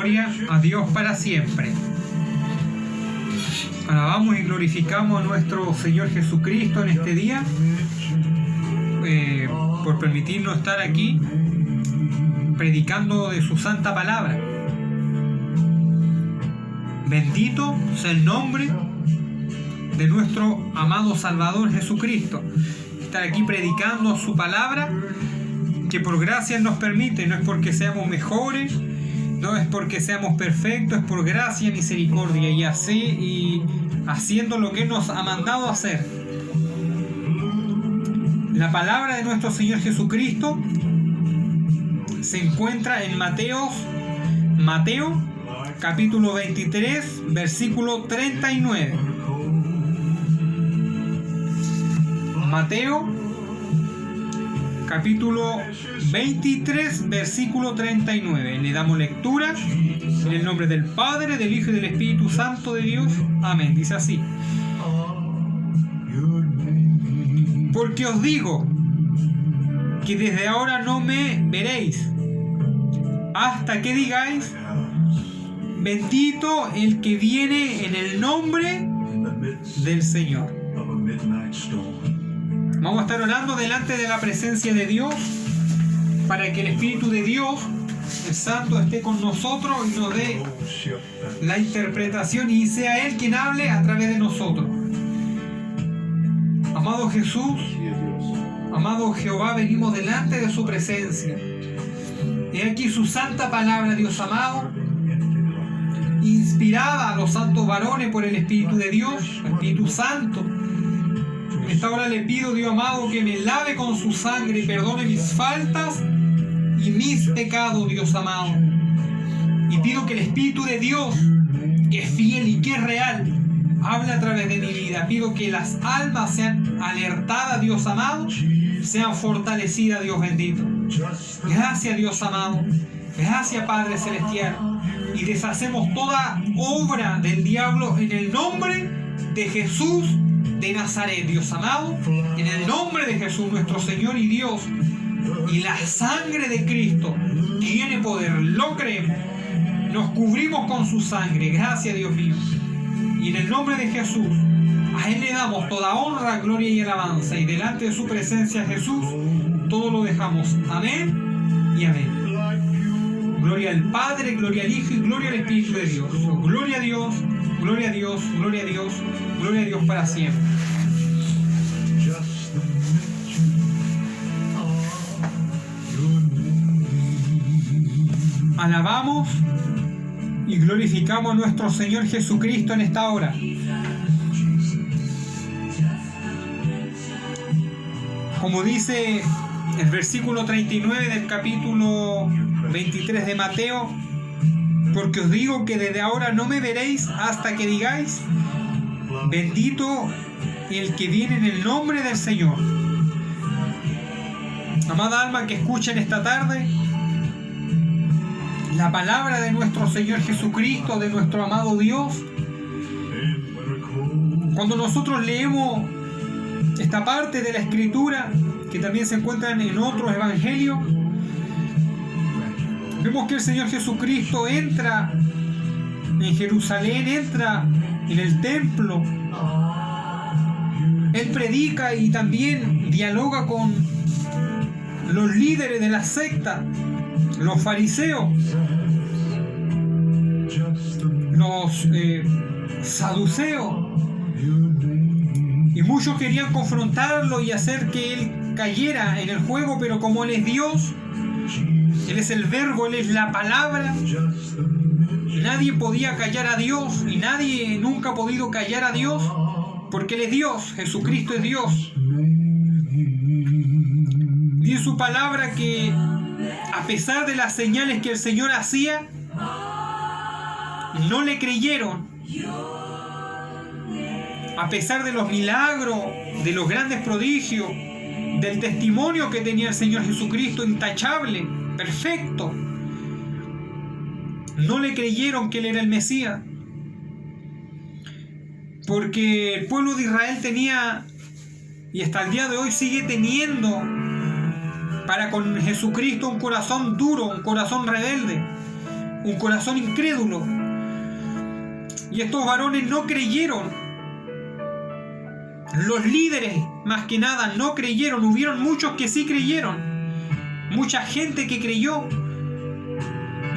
Gloria a Dios para siempre. Alabamos y glorificamos a nuestro Señor Jesucristo en este día, por permitirnos estar aquí predicando de su santa palabra. Bendito sea el nombre de nuestro amado Salvador Jesucristo. Estar aquí predicando su palabra, que por gracia nos permite, no es porque seamos mejores, no es porque seamos perfectos, es por gracia y misericordia, y así, y haciendo lo que nos ha mandado hacer. La palabra de nuestro Señor Jesucristo se encuentra en Mateo capítulo 23, versículo 39. Mateo capítulo 23, versículo 39. Le damos lectura en el nombre del Padre, del Hijo y del Espíritu Santo de Dios. Amén. Dice así: porque os digo que desde ahora no me veréis, hasta que digáis: bendito el que viene en el nombre del Señor. Vamos a estar orando delante de la presencia de Dios para que el Espíritu de Dios, el Santo, esté con nosotros y nos dé la interpretación, y sea Él quien hable a través de nosotros. Amado Jesús, amado Jehová, venimos delante de su presencia. He aquí su santa palabra, Dios amado, inspirada a los santos varones por el Espíritu de Dios, el Espíritu Santo. En esta hora le pido, Dios amado, que me lave con su sangre y perdone mis faltas y mis pecados, Dios amado. Y pido que el Espíritu de Dios, que es fiel y que es real, hable a través de mi vida. Pido que las almas sean alertadas, Dios amado, sean fortalecidas, Dios bendito. Gracias, Dios amado. Gracias, Padre Celestial. Y deshacemos toda obra del diablo en el nombre de Jesús de Nazaret, Dios amado, en el nombre de Jesús nuestro Señor y Dios. Y la sangre de Cristo tiene poder, lo creemos, nos cubrimos con su sangre. Gracias, Dios mío. Y en el nombre de Jesús, a Él le damos toda honra, gloria y alabanza, y delante de su presencia, Jesús, todo lo dejamos. Amén y amén. Gloria al Padre, gloria al Hijo y gloria al Espíritu de Dios. Gloria a Dios, gloria a Dios, gloria a Dios, gloria a Dios para siempre. Alabamos y glorificamos a nuestro Señor Jesucristo en esta hora. Como dice el versículo 39 del capítulo 23 de Mateo: porque os digo que desde ahora no me veréis hasta que digáis: bendito el que viene en el nombre del Señor. Amada alma que escucha en esta tarde la palabra de nuestro Señor Jesucristo, de nuestro amado Dios, cuando nosotros leemos esta parte de la Escritura, que también se encuentra en otros evangelios, vemos que el Señor Jesucristo entra en Jerusalén, entra en el templo. Él predica y también dialoga con los líderes de la secta, los fariseos, los saduceos, y muchos querían confrontarlo y hacer que Él cayera en el juego, pero como Él es Dios, Él es el Verbo, Él es la palabra, nadie podía callar a Dios, y nadie nunca ha podido callar a Dios, porque Él es Dios, Jesucristo es Dios. Dice su palabra que a pesar de las señales que el Señor hacía, no le creyeron. A pesar de los milagros, de los grandes prodigios, del testimonio que tenía el Señor Jesucristo, intachable, perfecto, no le creyeron que Él era el Mesías. Porque el pueblo de Israel tenía, y hasta el día de hoy sigue teniendo, para con Jesucristo un corazón duro, un corazón rebelde. un corazón incrédulo. Y estos varones no creyeron. Los líderes, más que nada, no creyeron. Hubieron muchos que sí creyeron. Mucha gente que creyó.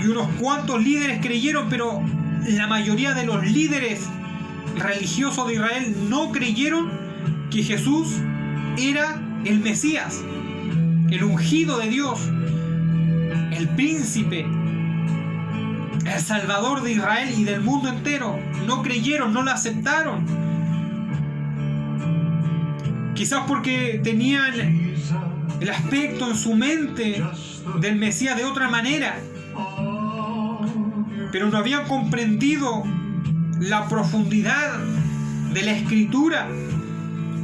Y unos cuantos líderes creyeron, pero la mayoría de los líderes religiosos de Israel no creyeron que Jesús era el Mesías, el ungido de Dios, el príncipe, el Salvador de Israel y del mundo entero. No creyeron, no lo aceptaron. Quizás porque tenían el aspecto en su mente del Mesías de otra manera, pero no habían comprendido la profundidad de la Escritura,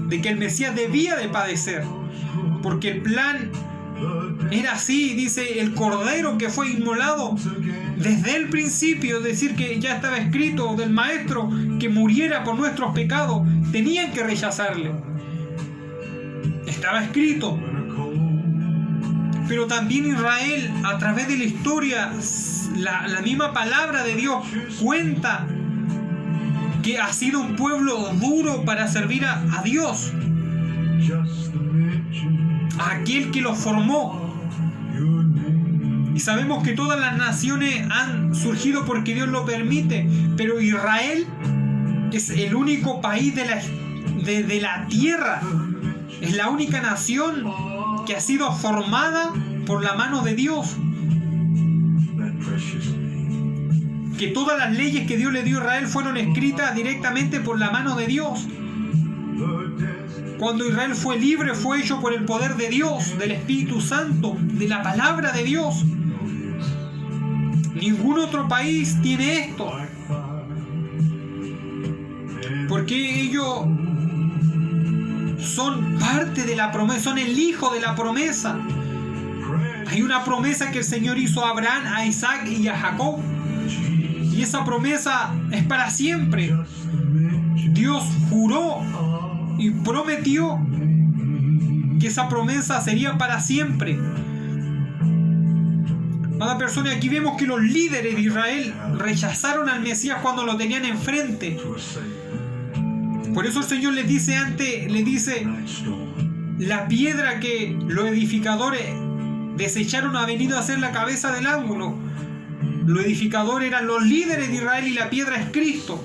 de que el Mesías debía de padecer, porque el plan era así. Dice: el Cordero que fue inmolado desde el principio, es decir, que ya estaba escrito del Maestro que muriera por nuestros pecados. Tenían que rechazarle, estaba escrito. Pero también Israel, a través de la historia, la misma palabra de Dios cuenta que ha sido un pueblo duro para servir a Dios, a aquel que los formó. Y sabemos que todas las naciones han surgido porque Dios lo permite, pero Israel es el único país de la tierra, es la única nación que ha sido formada por la mano de Dios. Que todas las leyes que Dios le dio a Israel fueron escritas directamente por la mano de Dios. Cuando Israel fue libre, fue hecho por el poder de Dios, del Espíritu Santo, de la palabra de Dios. Ningún otro país tiene esto, porque ellos son parte de la promesa, son el hijo de la promesa. Hay una promesa que el Señor hizo a Abraham, a Isaac y a Jacob, y esa promesa es para siempre. Dios juró y prometió que esa promesa sería para siempre. Cada persona, aquí vemos que los líderes de Israel rechazaron al Mesías cuando lo tenían enfrente. Por eso el Señor les dice la piedra que los edificadores desecharon ha venido a ser la cabeza del ángulo. Los edificadores eran los líderes de Israel y la piedra es Cristo.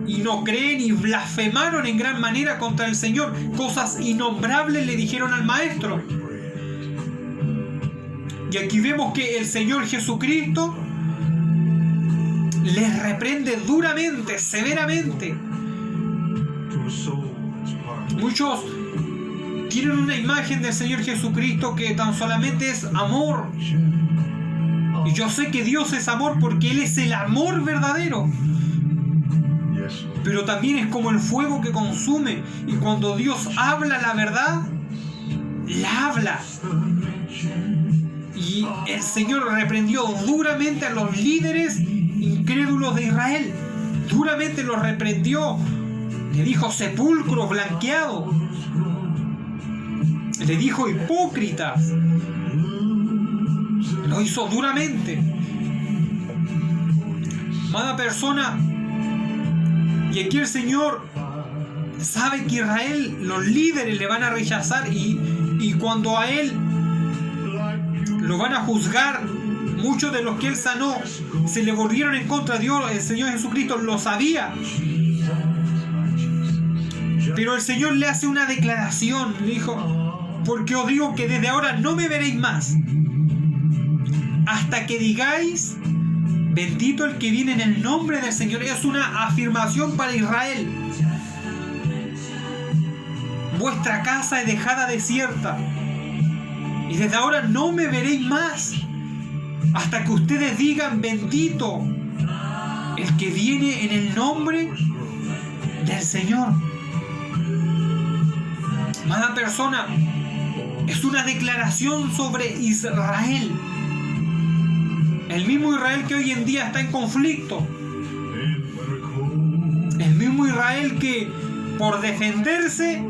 Y no creen y blasfemaron en gran manera contra el Señor. Cosas innombrables le dijeron al Maestro. Y aquí vemos que el Señor Jesucristo les reprende duramente, severamente. Muchos tienen una imagen del Señor Jesucristo que tan solamente es amor. Y yo sé que Dios es amor porque Él es el amor verdadero. Pero también es como el fuego que consume. Y cuando Dios habla la verdad, la habla. Y el Señor reprendió duramente a los líderes incrédulos de Israel. Duramente los reprendió. Le dijo sepulcro blanqueado. Le dijo hipócritas. Lo hizo duramente. Amada persona, y aquí el Señor sabe que Israel, los líderes le van a rechazar y cuando a Él lo van a juzgar, muchos de los que Él sanó se le volvieron en contra de Dios. El Señor Jesucristo lo sabía. Pero el Señor le hace una declaración. Le dijo: porque os digo que desde ahora no me veréis más, hasta que digáis: bendito el que viene en el nombre del Señor. Es una afirmación para Israel. Vuestra casa es dejada desierta, y desde ahora no me veréis más, hasta que ustedes digan: bendito el que viene en el nombre del Señor. Amada persona, es una declaración sobre Israel. El mismo Israel que hoy en día está en conflicto. El mismo Israel que por defenderse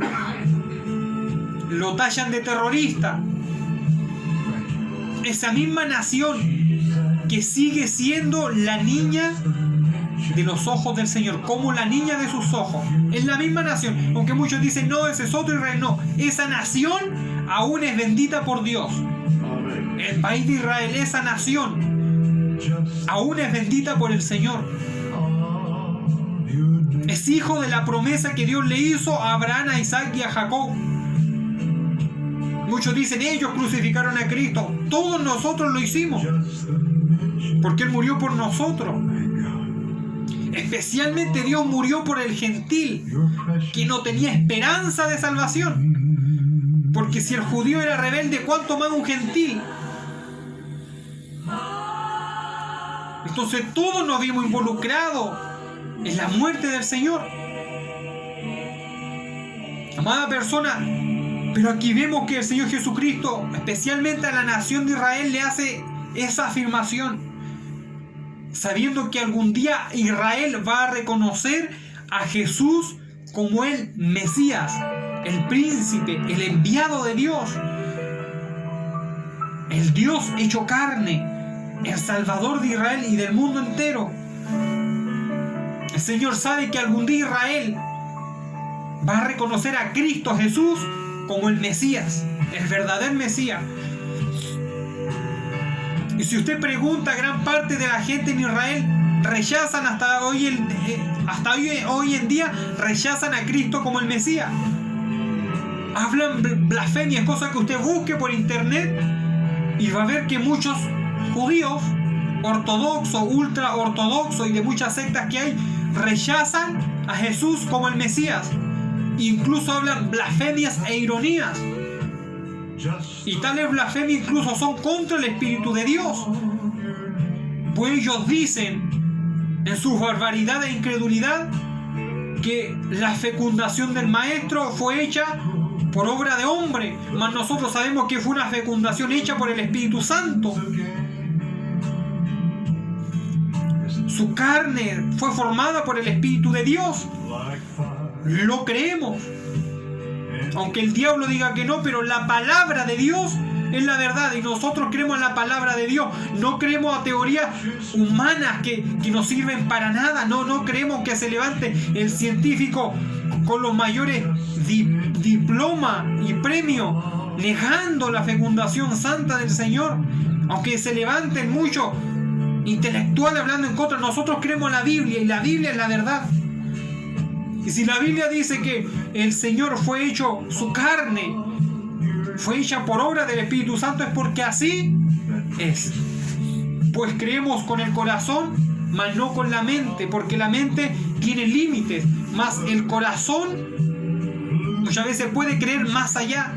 lo tachan de terrorista. esa misma nación que sigue siendo la niña de los ojos del Señor, como la niña de sus ojos. Es la misma nación, aunque muchos dicen, no, ese es otro Israel. No, esa nación aún es bendita por Dios. El país de Israel, esa nación, aún es bendita por el Señor. Es hijo de la promesa que Dios le hizo a Abraham, a Isaac y a Jacob. Muchos dicen, ellos crucificaron a Cristo. Todos nosotros lo hicimos, porque Él murió por nosotros. Especialmente Dios murió por el gentil, que no tenía esperanza de salvación. Porque si el judío era rebelde, ¿cuánto más un gentil? Entonces todos nos vimos involucrados en la muerte del Señor. Amada persona, pero aquí vemos que el Señor Jesucristo, especialmente a la nación de Israel, le hace esa afirmación, sabiendo que algún día Israel va a reconocer a Jesús como el Mesías, el príncipe, el enviado de Dios, el Dios hecho carne, el Salvador de Israel y del mundo entero. El Señor sabe que algún día Israel va a reconocer a Cristo Jesús como el Mesías, el verdadero Mesías. Y si usted pregunta, gran parte de la gente en Israel rechazan hasta hoy en día, rechazan a Cristo como el Mesías. Hablan blasfemias, cosas que usted busque por internet y va a ver que muchos judíos ortodoxos, ultra ortodoxos y de muchas sectas que hay, rechazan a Jesús como el Mesías. Incluso hablan blasfemias e ironías. Y tales blasfemias incluso son contra el Espíritu de Dios. Pues ellos dicen en su barbaridad e incredulidad que la fecundación del Maestro fue hecha por obra de hombre, mas nosotros sabemos que fue una fecundación hecha por el Espíritu Santo. Su carne fue formada por el Espíritu de Dios. Lo creemos. Aunque el diablo diga que no, pero la palabra de Dios es la verdad y nosotros creemos en la palabra de Dios. No creemos a teorías humanas que no sirven para nada. No creemos que se levante el científico con los mayores diplomas y premios negando la fecundación santa del Señor. Aunque se levanten muchos intelectuales hablando en contra, nosotros creemos en la Biblia y la Biblia es la verdad. Y si la Biblia dice que el Señor fue hecho, su carne fue hecha por obra del Espíritu Santo, es porque así es. Pues creemos con el corazón, mas no con la mente, porque la mente tiene límites, mas el corazón muchas veces puede creer más allá.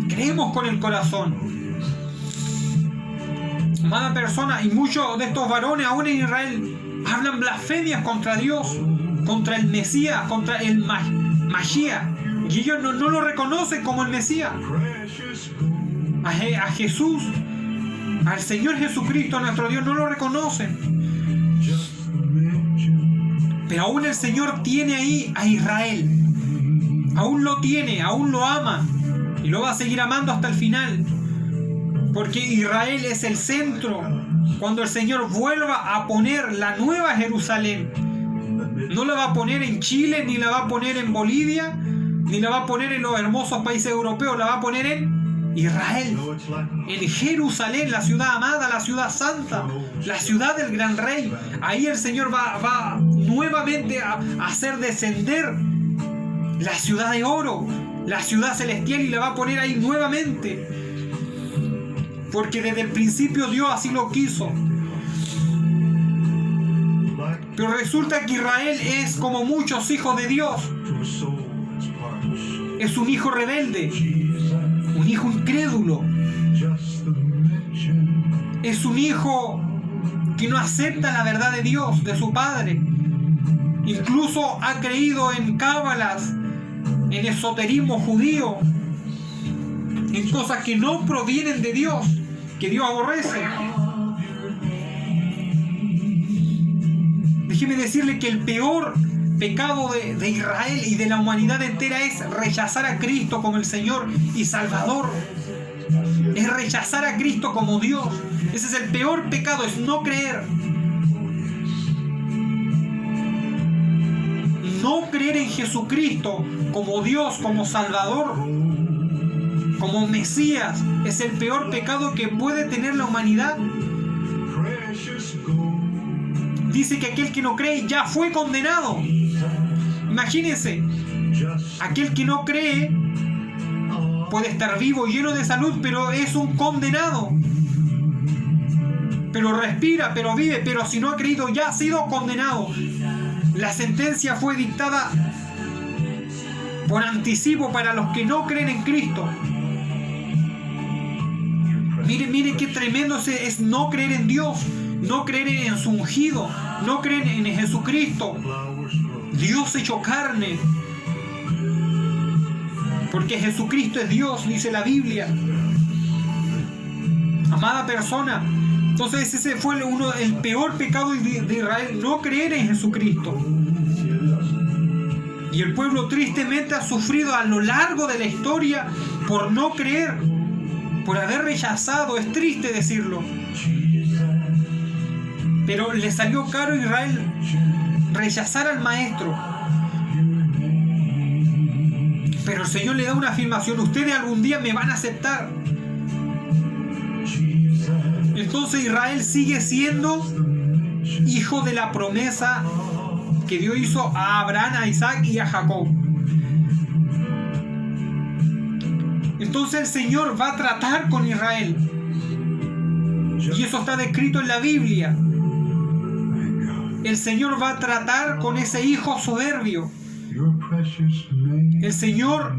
Creemos con el corazón. Amada persona, y muchos de estos varones aún en Israel hablan blasfemias contra Dios, contra el Mesías, contra el Mashiach, y ellos no lo reconocen como el Mesías. A Jesús, al Señor Jesucristo, nuestro Dios, no lo reconocen. Pero aún el Señor tiene ahí a Israel, aún lo tiene, aún lo ama y lo va a seguir amando hasta el final, porque Israel es el centro. Cuando el Señor vuelva a poner la nueva Jerusalén, no la va a poner en Chile, ni la va a poner en Bolivia, ni la va a poner en los hermosos países europeos, la va a poner en Israel, en Jerusalén, la ciudad amada, la ciudad santa, la ciudad del gran rey. Ahí el Señor va nuevamente a hacer descender la ciudad de oro, la ciudad celestial, y la va a poner ahí nuevamente, porque desde el principio Dios así lo quiso. Pero resulta que Israel es como muchos hijos de Dios. Es un hijo rebelde, un hijo incrédulo. Es un hijo que no acepta la verdad de Dios, de su Padre. Incluso ha creído en cábalas, en esoterismo judío, en cosas que no provienen de Dios, que Dios aborrece. Déjeme decirle que el peor pecado de Israel y de la humanidad entera es rechazar a Cristo como el Señor y Salvador. Es rechazar a Cristo como Dios. Ese es el peor pecado, es no creer. No creer en Jesucristo como Dios, como Salvador, como Mesías, es el peor pecado que puede tener la humanidad. Dice que aquel que no cree ya fue condenado. Imagínense, aquel que no cree puede estar vivo, lleno de salud, pero es un condenado. Pero respira, pero vive, pero si no ha creído ya ha sido condenado. La sentencia fue dictada por anticipo para los que no creen en Cristo. Miren qué tremendo es no creer en Dios, no creer en su ungido, no creer en Jesucristo, Dios hecho carne. Porque Jesucristo es Dios, dice la Biblia. Amada persona, entonces ese fue el peor pecado de Israel, no creer en Jesucristo. Y el pueblo tristemente ha sufrido a lo largo de la historia por no creer, por haber rechazado. Es triste decirlo, pero le salió caro a Israel rechazar al Maestro. Pero el Señor le da una afirmación: ustedes algún día me van a aceptar. Entonces Israel sigue siendo hijo de la promesa que Dios hizo a Abraham, a Isaac y a Jacob. Entonces el Señor va a tratar con Israel. Y eso está descrito en la Biblia. El Señor va a tratar con ese hijo soberbio. El Señor,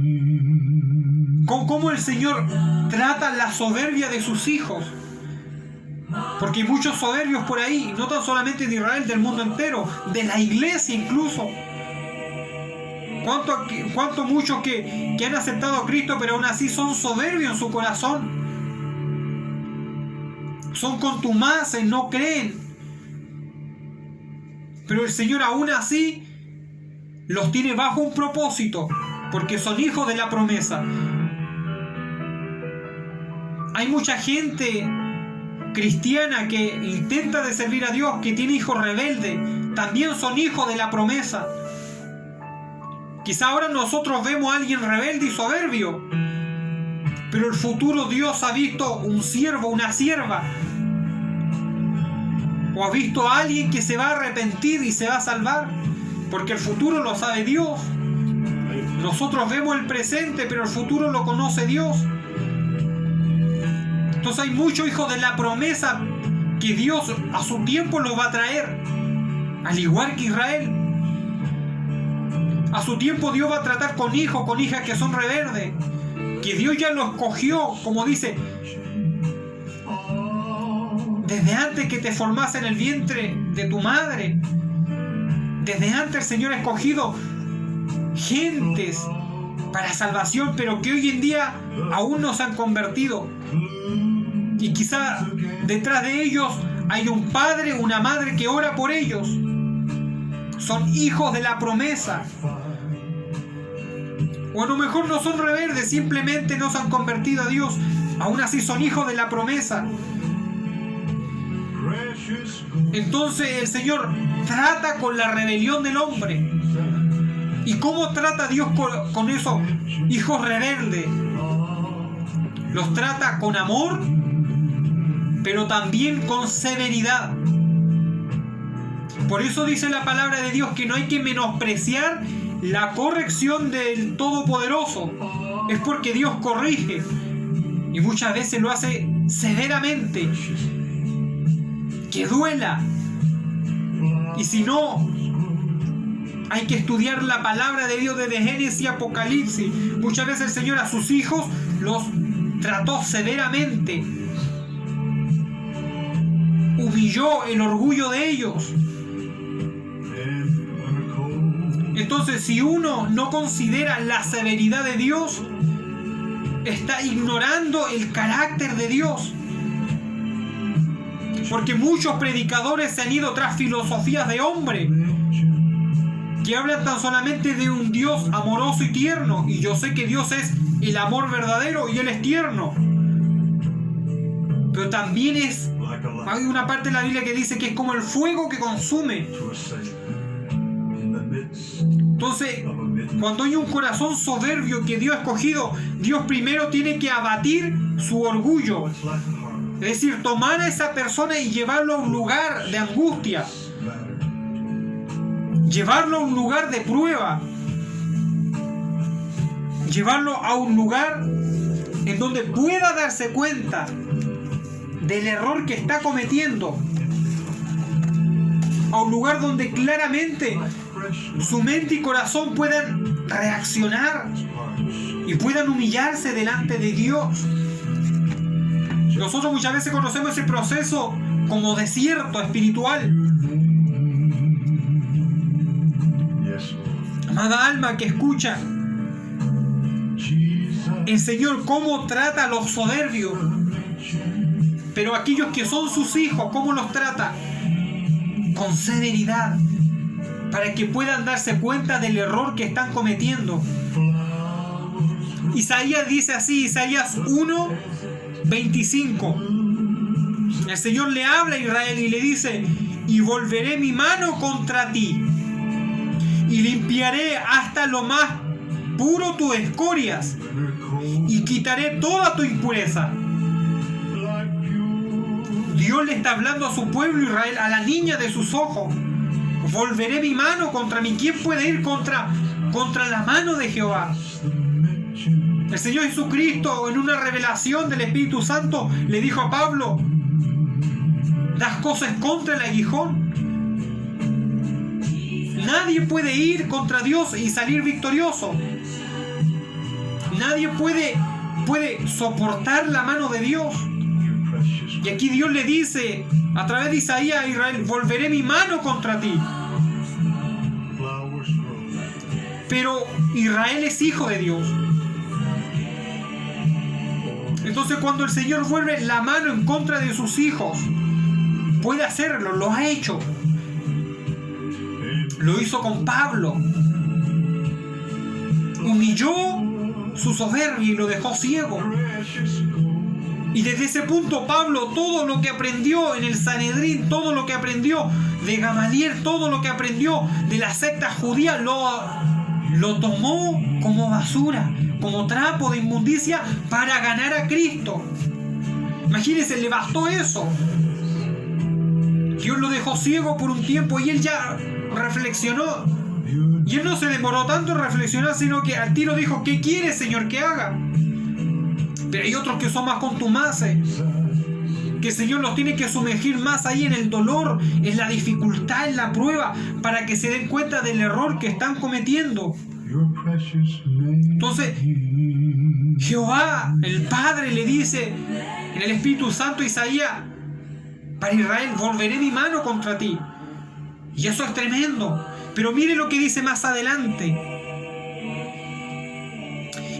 ¿cómo el Señor trata la soberbia de sus hijos? Porque hay muchos soberbios por ahí, no tan solamente de Israel, del mundo entero, de la iglesia incluso. ¿Cuánto muchos que han aceptado a Cristo, pero aún así son soberbios en su corazón? Son contumaces, no creen. Pero el Señor aún así los tiene bajo un propósito, porque son hijos de la promesa. Hay mucha gente cristiana que intenta de servir a Dios, que tiene hijos rebeldes, también son hijos de la promesa. Quizá ahora nosotros vemos a alguien rebelde y soberbio, pero el futuro Dios ha visto un siervo, una sierva, o ha visto a alguien que se va a arrepentir y se va a salvar, porque el futuro lo sabe Dios. Nosotros vemos el presente, pero el futuro lo conoce Dios. Entonces hay muchos hijos de la promesa que Dios a su tiempo los va a traer, al igual que Israel. A su tiempo Dios va a tratar con hijos, con hijas que son rebeldes, que Dios ya los escogió, como dice, desde antes que te formase en el vientre de tu madre. Desde antes el Señor ha escogido gentes para salvación, pero que hoy en día aún no se han convertido. Y quizá detrás de ellos hay un padre, una madre que ora por ellos. Son hijos de la promesa. O a lo mejor no son rebeldes, simplemente no se han convertido a Dios. Aún así son hijos de la promesa. Entonces el Señor trata con la rebelión del hombre. ¿Y cómo trata Dios con esos hijos rebeldes? Los trata con amor, pero también con severidad. Por eso dice la palabra de Dios que no hay que menospreciar la corrección del Todopoderoso. Es porque Dios corrige, y muchas veces lo hace severamente, que duela. Y si no, hay que estudiar la palabra de Dios desde Génesis y Apocalipsis. Muchas veces el Señor a sus hijos los trató severamente, humilló el orgullo de ellos. Entonces, si uno no considera la severidad de Dios, está ignorando el carácter de Dios. Porque muchos predicadores se han ido tras filosofías de hombre que hablan tan solamente de un Dios amoroso y tierno. Y yo sé que Dios es el amor verdadero y Él es tierno. pero también hay una parte de la Biblia que dice que es como el fuego que consume. Entonces, cuando hay un corazón soberbio que Dios ha escogido, Dios primero tiene que abatir su orgullo. Es decir, tomar a esa persona y llevarlo a un lugar de angustia. Llevarlo a un lugar de prueba. Llevarlo a un lugar en donde pueda darse cuenta del error que está cometiendo. A un lugar donde claramente su mente y corazón puedan reaccionar y puedan humillarse delante de Dios. Nosotros muchas veces conocemos ese proceso como desierto espiritual. Amada alma que escucha, el Señor cómo trata a los soberbios, pero aquellos que son sus hijos, ¿cómo los trata? Con severidad, para que puedan darse cuenta del error que están cometiendo. Isaías dice así, Isaías 1:25. El Señor le habla a Israel y le dice: y volveré mi mano contra ti, y limpiaré hasta lo más puro tus escorias, y quitaré toda tu impureza. Dios le está hablando a su pueblo Israel, a la niña de sus ojos. Volveré mi mano contra mí. ¿Quién puede ir contra la mano de Jehová? El Señor Jesucristo, en una revelación del Espíritu Santo, le dijo a Pablo: das cosas contra el aguijón. Nadie puede ir contra Dios y salir victorioso. Nadie puede soportar la mano de Dios. Y aquí Dios le dice a través de Isaías a Israel: volveré mi mano contra ti. Pero Israel es hijo de Dios. Entonces, cuando el Señor vuelve la mano en contra de sus hijos, puede hacerlo, lo ha hecho. Lo hizo con Pablo. Humilló su soberbia y lo dejó ciego. Y desde ese punto Pablo, todo lo que aprendió en el Sanedrín, todo lo que aprendió de Gamaliel, todo lo que aprendió de la secta judía, lo tomó como basura, como trapo de inmundicia para ganar a Cristo. Imagínense, le bastó eso. Dios lo dejó ciego por un tiempo y él ya reflexionó. Y él no se demoró tanto en reflexionar, sino que al tiro dijo: ¿qué quiere, Señor, que haga? Pero hay otros que son más contumaces, que el Señor los tiene que sumergir más ahí en el dolor, en la dificultad, en la prueba, para que se den cuenta del error que están cometiendo. Entonces, Jehová, el Padre, le dice en el Espíritu Santo a Isaías, para Israel: volveré mi mano contra ti. Y eso es tremendo. Pero mire lo que dice más adelante: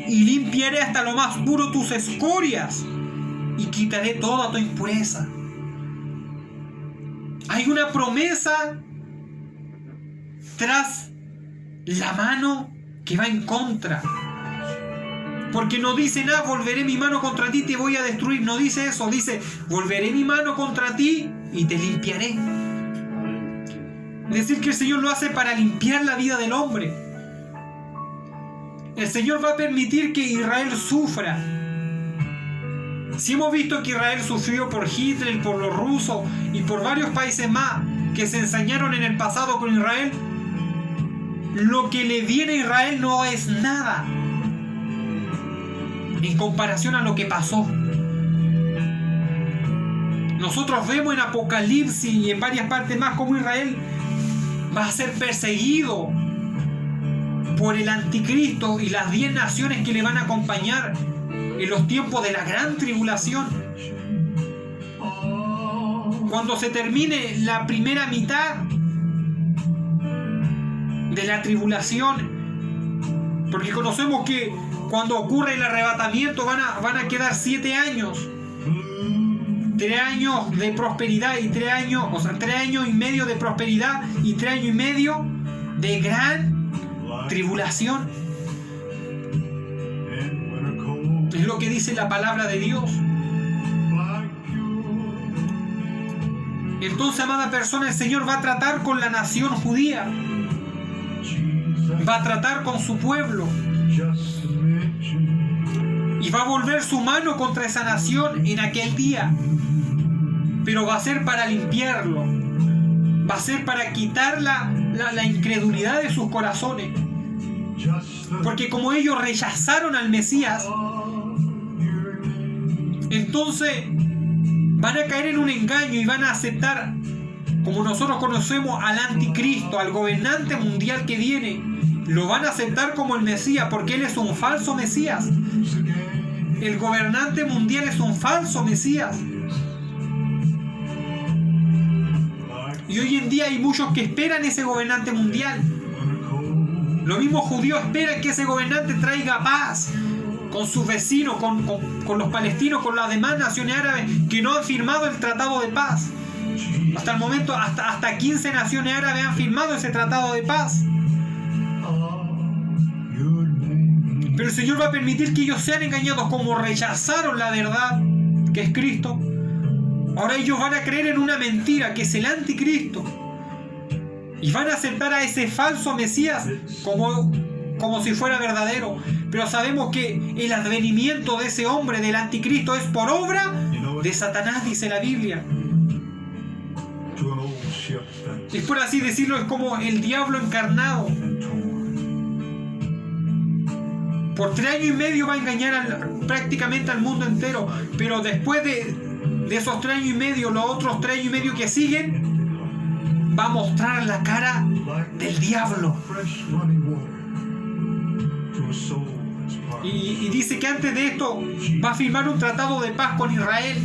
y limpiaré hasta lo más puro tus escorias, y quitaré toda tu impureza. Hay una promesa tras la mano que va en contra. Porque no dice nada: volveré mi mano contra ti, te voy a destruir. No dice eso, dice: volveré mi mano contra ti y te limpiaré. Es decir, que el Señor lo hace para limpiar la vida del hombre. El Señor va a permitir que Israel sufra. Si hemos visto que Israel sufrió por Hitler, por los rusos y por varios países más que se ensañaron en el pasado con Israel, lo que le viene a Israel no es nada en comparación a lo que pasó. Nosotros vemos en Apocalipsis y en varias partes más cómo Israel va a ser perseguido por el anticristo y las 10 naciones que le van a acompañar en los tiempos de la gran tribulación. Cuando se termine la primera mitad de la tribulación, porque conocemos que cuando ocurre el arrebatamiento van a quedar 7 años. 3 años de prosperidad y 3 años, o sea, 3 años y medio de prosperidad y 3 años y medio de gran tribulación. Es lo que dice la palabra de Dios. Entonces, amada persona, el Señor va a tratar con la nación judía. Va a tratar con su pueblo. Y va a volver su mano contra esa nación en aquel día. Pero va a ser para limpiarlo. Va a ser para quitar la incredulidad de sus corazones. Porque como ellos rechazaron al Mesías, entonces van a caer en un engaño y van a aceptar, como nosotros conocemos, al anticristo, al gobernante mundial que viene. Lo van a aceptar como el Mesías, porque él es un falso Mesías. El gobernante mundial es un falso Mesías. Y hoy en día hay muchos que esperan ese gobernante mundial. Los mismos judíos esperan que ese gobernante traiga paz con sus vecinos, con los palestinos, con las demás naciones árabes que no han firmado el tratado de paz. Hasta el momento, hasta 15 naciones árabes han firmado ese tratado de paz. Pero el Señor va a permitir que ellos sean engañados, como rechazaron la verdad, que es Cristo. Ahora ellos van a creer en una mentira, que es el anticristo. Y van a aceptar a ese falso Mesías como si fuera verdadero. Pero sabemos que el advenimiento de ese hombre, del anticristo, es por obra de Satanás, dice la Biblia. Es, por así decirlo, es como el diablo encarnado. Por 3 años y medio va a engañar prácticamente al mundo entero. Pero después de esos 3 años y medio, los otros 3 años y medio que siguen, va a mostrar la cara del diablo. Y dice que antes de esto va a firmar un tratado de paz con Israel.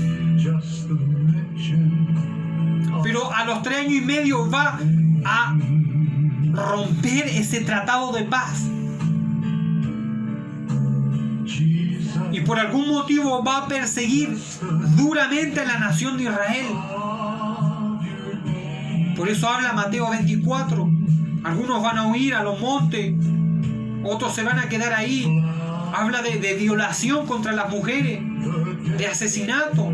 Pero a los 3 años y medio va a romper ese tratado de paz. Y por algún motivo va a perseguir duramente a la nación de Israel. Por eso habla Mateo 24. Algunos van a huir a los montes, otros se van a quedar ahí. Habla de violación contra las mujeres, de asesinato.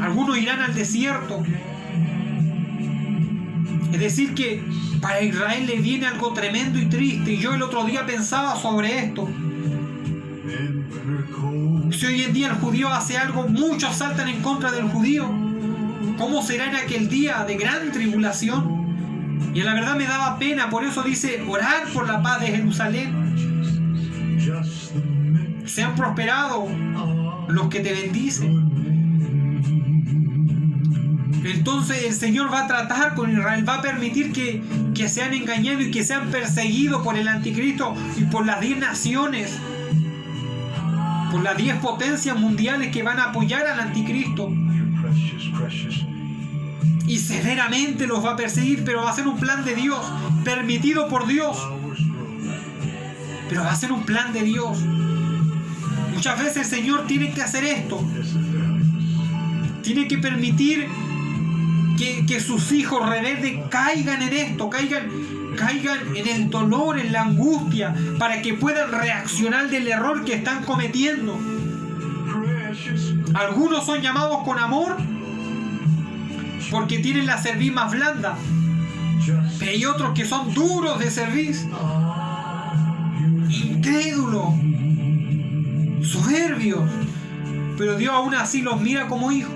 Algunos irán al desierto. Es decir, que para Israel le viene algo tremendo y triste. Y yo el otro día pensaba sobre esto. Si hoy en día el judío hace algo, muchos saltan en contra del judío. ¿Cómo será en aquel día de gran tribulación? Y la verdad me daba pena. Por eso dice, orar por la paz de Jerusalén. Sean prosperados los que te bendicen. Entonces el Señor va a tratar con Israel, va a permitir que sean engañados y que sean perseguidos por el anticristo y por las 10 naciones, por las 10 potencias mundiales que van a apoyar al anticristo. Y severamente los va a perseguir, pero va a ser un plan de Dios, permitido por Dios. Pero va a ser un plan de Dios. Muchas veces el Señor tiene que hacer esto. Tiene que permitir que sus hijos rebeldes caigan en esto, caigan en el dolor, en la angustia, para que puedan reaccionar del error que están cometiendo. Algunos son llamados con amor porque tienen la cerviz más blanda, pero hay otros que son duros de cerviz, incrédulos, soberbios, pero Dios aún así los mira como hijos.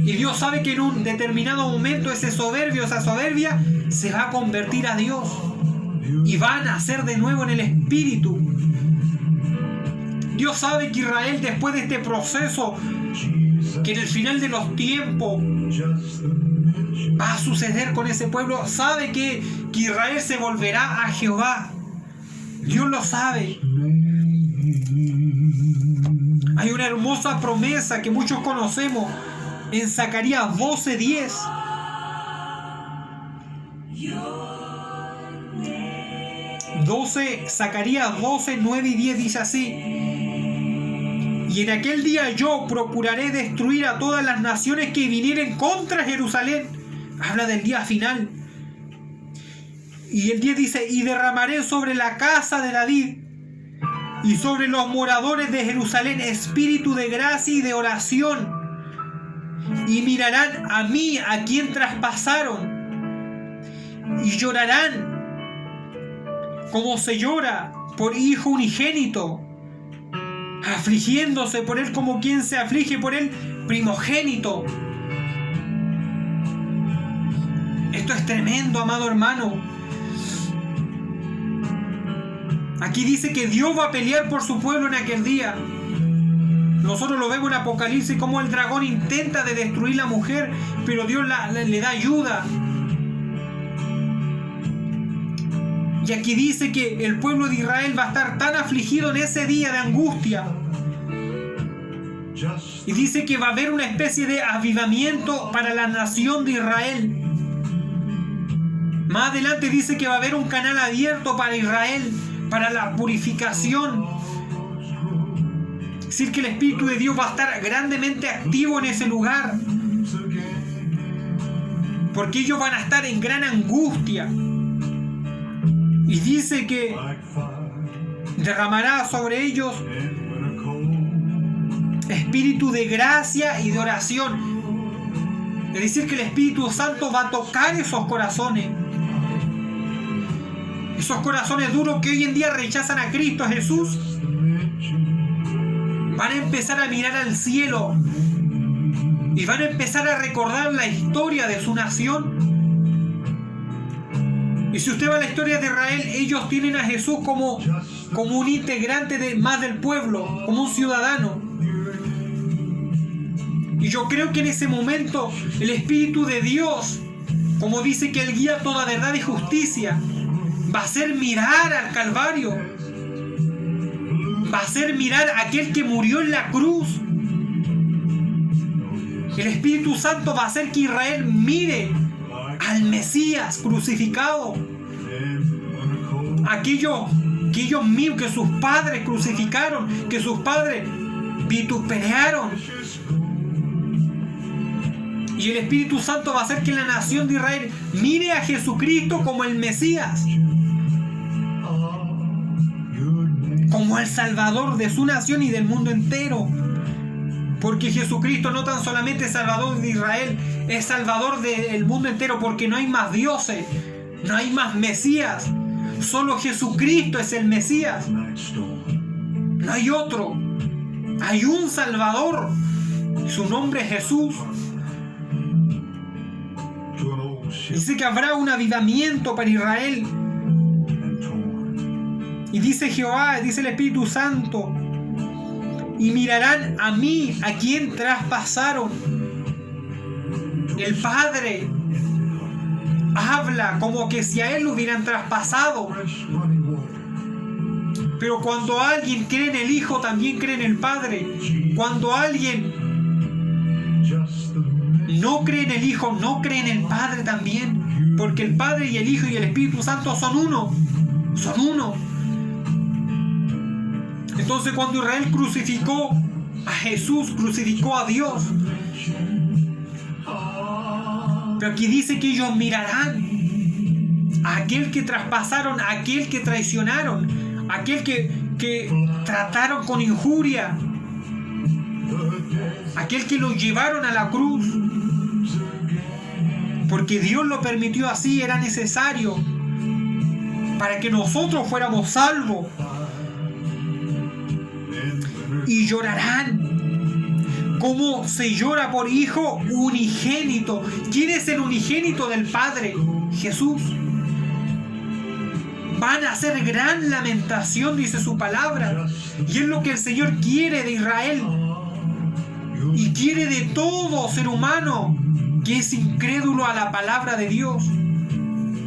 Y Dios sabe que en un determinado momento ese soberbio, esa soberbia, se va a convertir a Dios. Y va a nacer de nuevo en el Espíritu. Dios sabe que Israel, después de este proceso, que en el final de los tiempos va a suceder con ese pueblo, sabe que Israel se volverá a Jehová. Dios lo sabe. Hay una hermosa promesa que muchos conocemos en Zacarías 12:10. Zacarías 12, 9 y 10 dice así: y en aquel día yo procuraré destruir a todas las naciones que vinieren contra Jerusalén. Habla del día final. Y el 10 dice: y derramaré sobre la casa de David y sobre los moradores de Jerusalén espíritu de gracia y de oración. y mirarán a mí, a quien traspasaron, y llorarán como se llora por hijo unigénito, afligiéndose por él como quien se aflige por el primogénito. Esto es tremendo, amado hermano. Aquí dice que Dios va a pelear por su pueblo en aquel día. Nosotros lo vemos en Apocalipsis como el dragón intenta de destruir la mujer, pero Dios le da ayuda. Y aquí dice que el pueblo de Israel va a estar tan afligido en ese día de angustia. Y dice que va a haber una especie de avivamiento para la nación de Israel. Más adelante dice que va a haber un canal abierto para Israel, para la purificación. Es decir, que el Espíritu de Dios va a estar grandemente activo en ese lugar. Porque ellos van a estar en gran angustia. Y dice que derramará sobre ellos espíritu de gracia y de oración. Es decir, que el Espíritu Santo va a tocar esos corazones. Esos corazones duros que hoy en día rechazan a Cristo Jesús. Van a empezar a mirar al cielo. Y van a empezar a recordar la historia de su nación. Y si usted va a la historia de Israel, ellos tienen a Jesús como un integrante más del pueblo, como un ciudadano. Y yo creo que en ese momento el Espíritu de Dios, como dice que Él guía toda verdad y justicia, va a hacer mirar al Calvario. Va a hacer mirar a aquel que murió en la cruz. El Espíritu Santo va a hacer que Israel mire al Mesías crucificado. Aquello que ellos mismos, que sus padres crucificaron, que sus padres vituperaron. Y el Espíritu Santo va a hacer que la nación de Israel mire a Jesucristo como el Mesías, como el Salvador de su nación y del mundo entero. Porque Jesucristo no tan solamente es Salvador de Israel, es Salvador del mundo entero, porque no hay más dioses, no hay más Mesías. Solo Jesucristo es el Mesías. No hay otro. Hay un Salvador. Su nombre es Jesús. Dice que habrá un avivamiento para Israel. Y dice Jehová, dice el Espíritu Santo, y mirarán a mí, a quien traspasaron. El Padre habla como que si a Él lo hubieran traspasado. Pero cuando alguien cree en el Hijo, también cree en el Padre. Cuando alguien no cree en el Hijo, no cree en el Padre también. Porque el Padre y el Hijo y el Espíritu Santo son uno. Son uno. Entonces cuando Israel crucificó a Jesús, crucificó a Dios. Pero aquí dice que ellos mirarán a aquel que traspasaron, a aquel que traicionaron, a aquel que trataron con injuria, a aquel que lo llevaron a la cruz. Porque Dios lo permitió así, era necesario para que nosotros fuéramos salvos. Y llorarán como se llora por hijo unigénito. ¿Quién es el unigénito del Padre? Jesús. Van a hacer gran lamentación, dice su palabra. Y es lo que el Señor quiere de Israel. Y quiere de todo ser humano que es incrédulo a la palabra de Dios.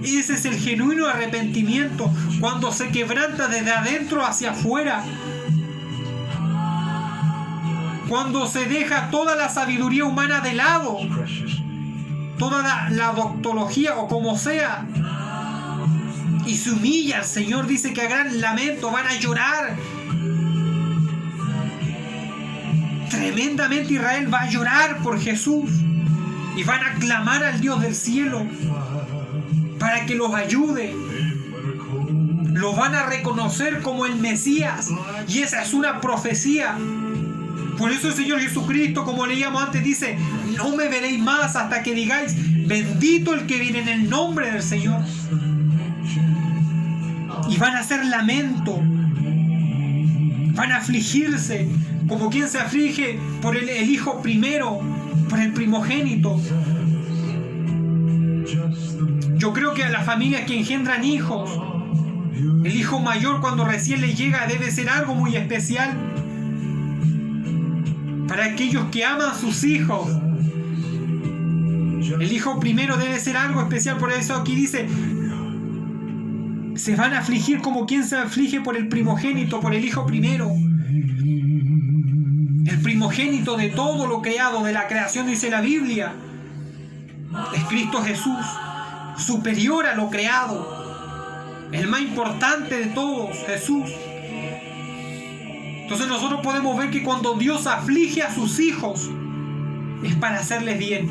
Ese es el genuino arrepentimiento, cuando se quebranta desde adentro hacia afuera. Cuando se deja toda la sabiduría humana de lado, toda la doctología o como sea, y se humilla al Señor. Dice que a gran lamento van a llorar. Tremendamente Israel va a llorar por Jesús y van a clamar al Dios del cielo para que los ayude. Lo van a reconocer como el Mesías, y esa es una profecía Por eso el Señor Jesucristo, como leíamos antes, dice: no me veréis más hasta que digáis: bendito el que viene en el nombre del Señor. Y van a hacer lamento, van a afligirse, como quien se aflige por el hijo primero, por el primogénito. Yo creo que a las familias que engendran hijos, el hijo mayor cuando recién le llega debe ser algo muy especial. Para aquellos que aman a sus hijos, el hijo primero debe ser algo especial. Por eso aquí dice: se van a afligir como quien se aflige por el primogénito, por el hijo primero. El primogénito de todo lo creado, de la creación, dice la Biblia, es Cristo Jesús, superior a lo creado, el más importante de todos, Jesús. Entonces nosotros podemos ver que cuando Dios aflige a sus hijos es para hacerles bien.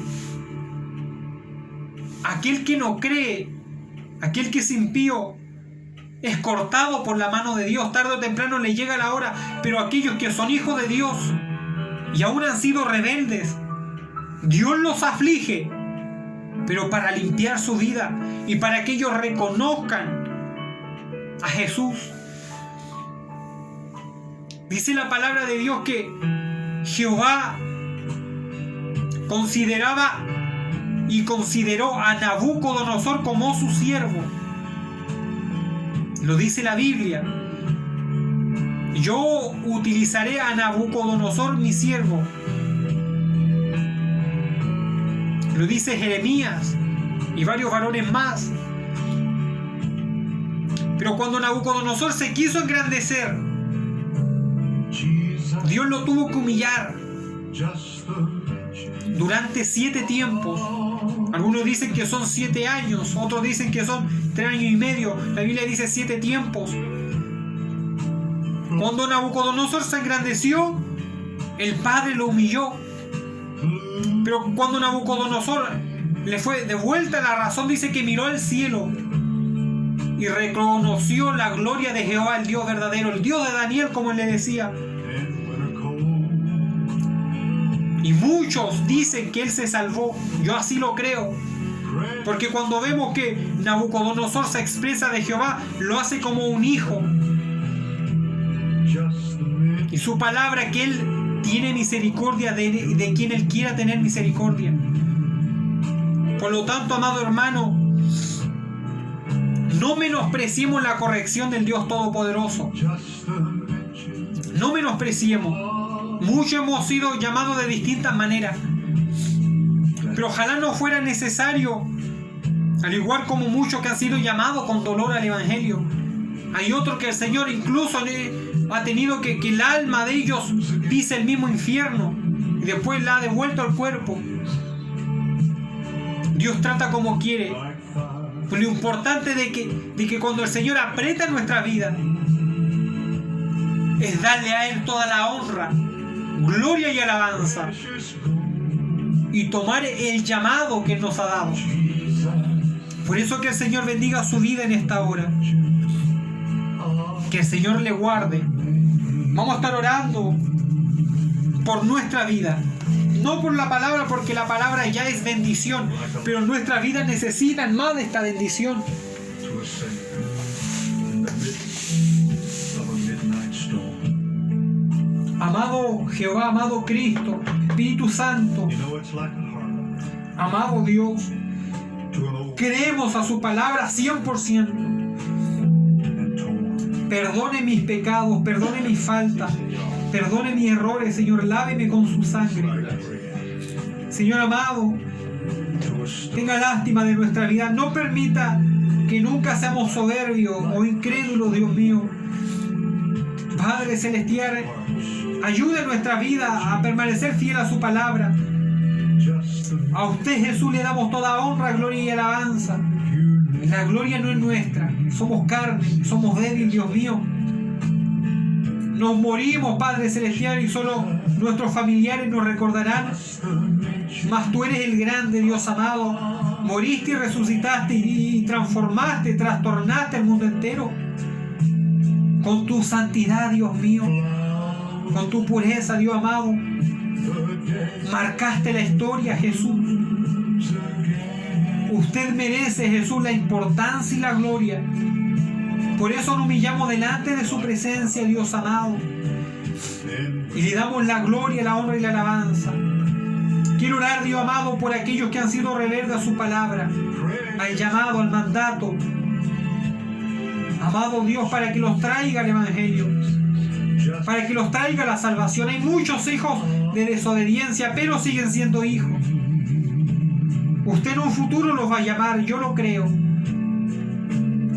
Aquel que no cree, aquel que es impío, es cortado por la mano de Dios. Tarde o temprano le llega la hora. Pero aquellos que son hijos de Dios y aún han sido rebeldes, Dios los aflige, pero para limpiar su vida y para que ellos reconozcan a Jesús. Dice la palabra de Dios que Jehová consideraba y consideró a Nabucodonosor como su siervo. Lo dice la Biblia. Yo utilizaré a Nabucodonosor mi siervo. Lo dice Jeremías y varios varones más. Pero cuando Nabucodonosor se quiso engrandecer, Dios lo tuvo que humillar durante 7 tiempos. Algunos dicen que son 7 años, otros dicen que son 3 años y medio. La Biblia dice 7 tiempos. Cuando Nabucodonosor se engrandeció, el Padre lo humilló. Pero cuando Nabucodonosor le fue de vuelta la razón, dice que miró al cielo y reconoció la gloria de Jehová, el Dios verdadero, el Dios de Daniel, como él le decía. Y muchos dicen que él se salvó. Yo así lo creo. Porque cuando vemos que Nabucodonosor se expresa de Jehová, lo hace como un hijo. Y su palabra, que él tiene misericordia de quien él quiera tener misericordia. Por lo tanto, amado hermano, no menospreciemos la corrección del Dios Todopoderoso. No menospreciemos. Muchos hemos sido llamados de distintas maneras, pero ojalá no fuera necesario, al igual como muchos que han sido llamados con dolor al Evangelio. Hay otros que el Señor incluso ha tenido que el alma de ellos pise el mismo infierno y después la ha devuelto al cuerpo. Dios trata como quiere. Lo importante de que cuando el Señor aprieta nuestra vida es darle a Él toda la honra, gloria y alabanza, y tomar el llamado que nos ha dado. Por eso que el Señor bendiga su vida en esta hora, que el Señor le guarde. Vamos a estar orando por nuestra vida, no por la palabra, porque la palabra ya es bendición, pero nuestras vidas necesitan más de esta bendición. Amado Jehová, amado Cristo, Espíritu Santo, amado Dios, creemos a su palabra 100%. Perdone mis pecados, perdone mis faltas, perdone mis errores, Señor, láveme con su sangre. Señor amado, tenga lástima de nuestra vida, no permita que nunca seamos soberbios o incrédulos, Dios mío. Padre Celestial, ayude nuestra vida a permanecer fiel a su palabra. A usted, Jesús, le damos toda honra, gloria y alabanza. La gloria no es nuestra, somos carne, somos débiles, Dios mío. Nos morimos, Padre Celestial, y solo nuestros familiares nos recordarán. Mas tú eres el grande, Dios amado. Moriste y resucitaste y transformaste, trastornaste el mundo entero con tu santidad, Dios mío. Con tu pureza, Dios amado, marcaste la historia, Jesús. Usted merece, Jesús, la importancia y la gloria. Por eso nos humillamos delante de su presencia, Dios amado, y le damos la gloria, la honra y la alabanza. Quiero orar, Dios amado, por aquellos que han sido rebeldes a su palabra, al llamado, al mandato. Amado Dios, para que los traiga el Evangelio, para que los traiga la salvación. Hay muchos hijos de desobediencia, pero siguen siendo hijos. Usted en un futuro los va a llamar, yo lo creo,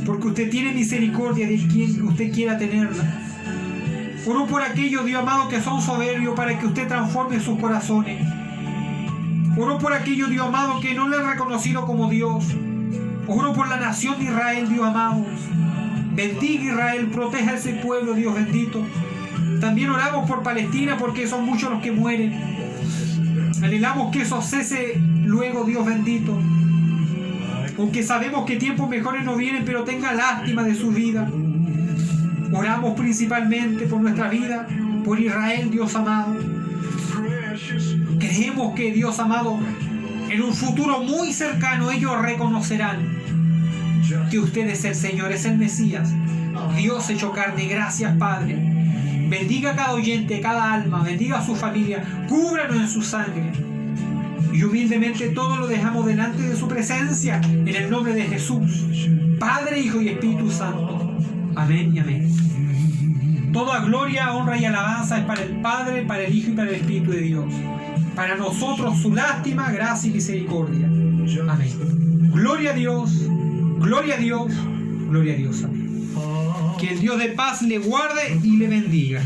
porque usted tiene misericordia de quien usted quiera tenerla. Oro por aquellos, Dios amado, que son soberbios, para que usted transforme sus corazones. Oro por aquellos, Dios amado, que no le han reconocido como Dios. Oro por la nación de Israel, Dios amado. Bendiga Israel, proteja a ese pueblo, Dios bendito. También oramos por Palestina, porque son muchos los que mueren. Anhelamos que eso cese luego, Dios bendito. Aunque sabemos que tiempos mejores no vienen, pero tenga lástima de su vida. Oramos principalmente por nuestra vida, por Israel, Dios amado. Creemos que, Dios amado, en un futuro muy cercano ellos reconocerán que usted es el Señor, es el Mesías, Dios hecho carne. Gracias, Padre. Bendiga a cada oyente, cada alma, bendiga a su familia, cúbranos en su sangre. Y humildemente todo lo dejamos delante de su presencia, en el nombre de Jesús, Padre, Hijo y Espíritu Santo. Amén y amén. Toda gloria, honra y alabanza es para el Padre, para el Hijo y para el Espíritu de Dios. Para nosotros su lástima, gracia y misericordia. Amén. Gloria a Dios, gloria a Dios, gloria a Dios. Amén. Que el Dios de paz le guarde y le bendiga.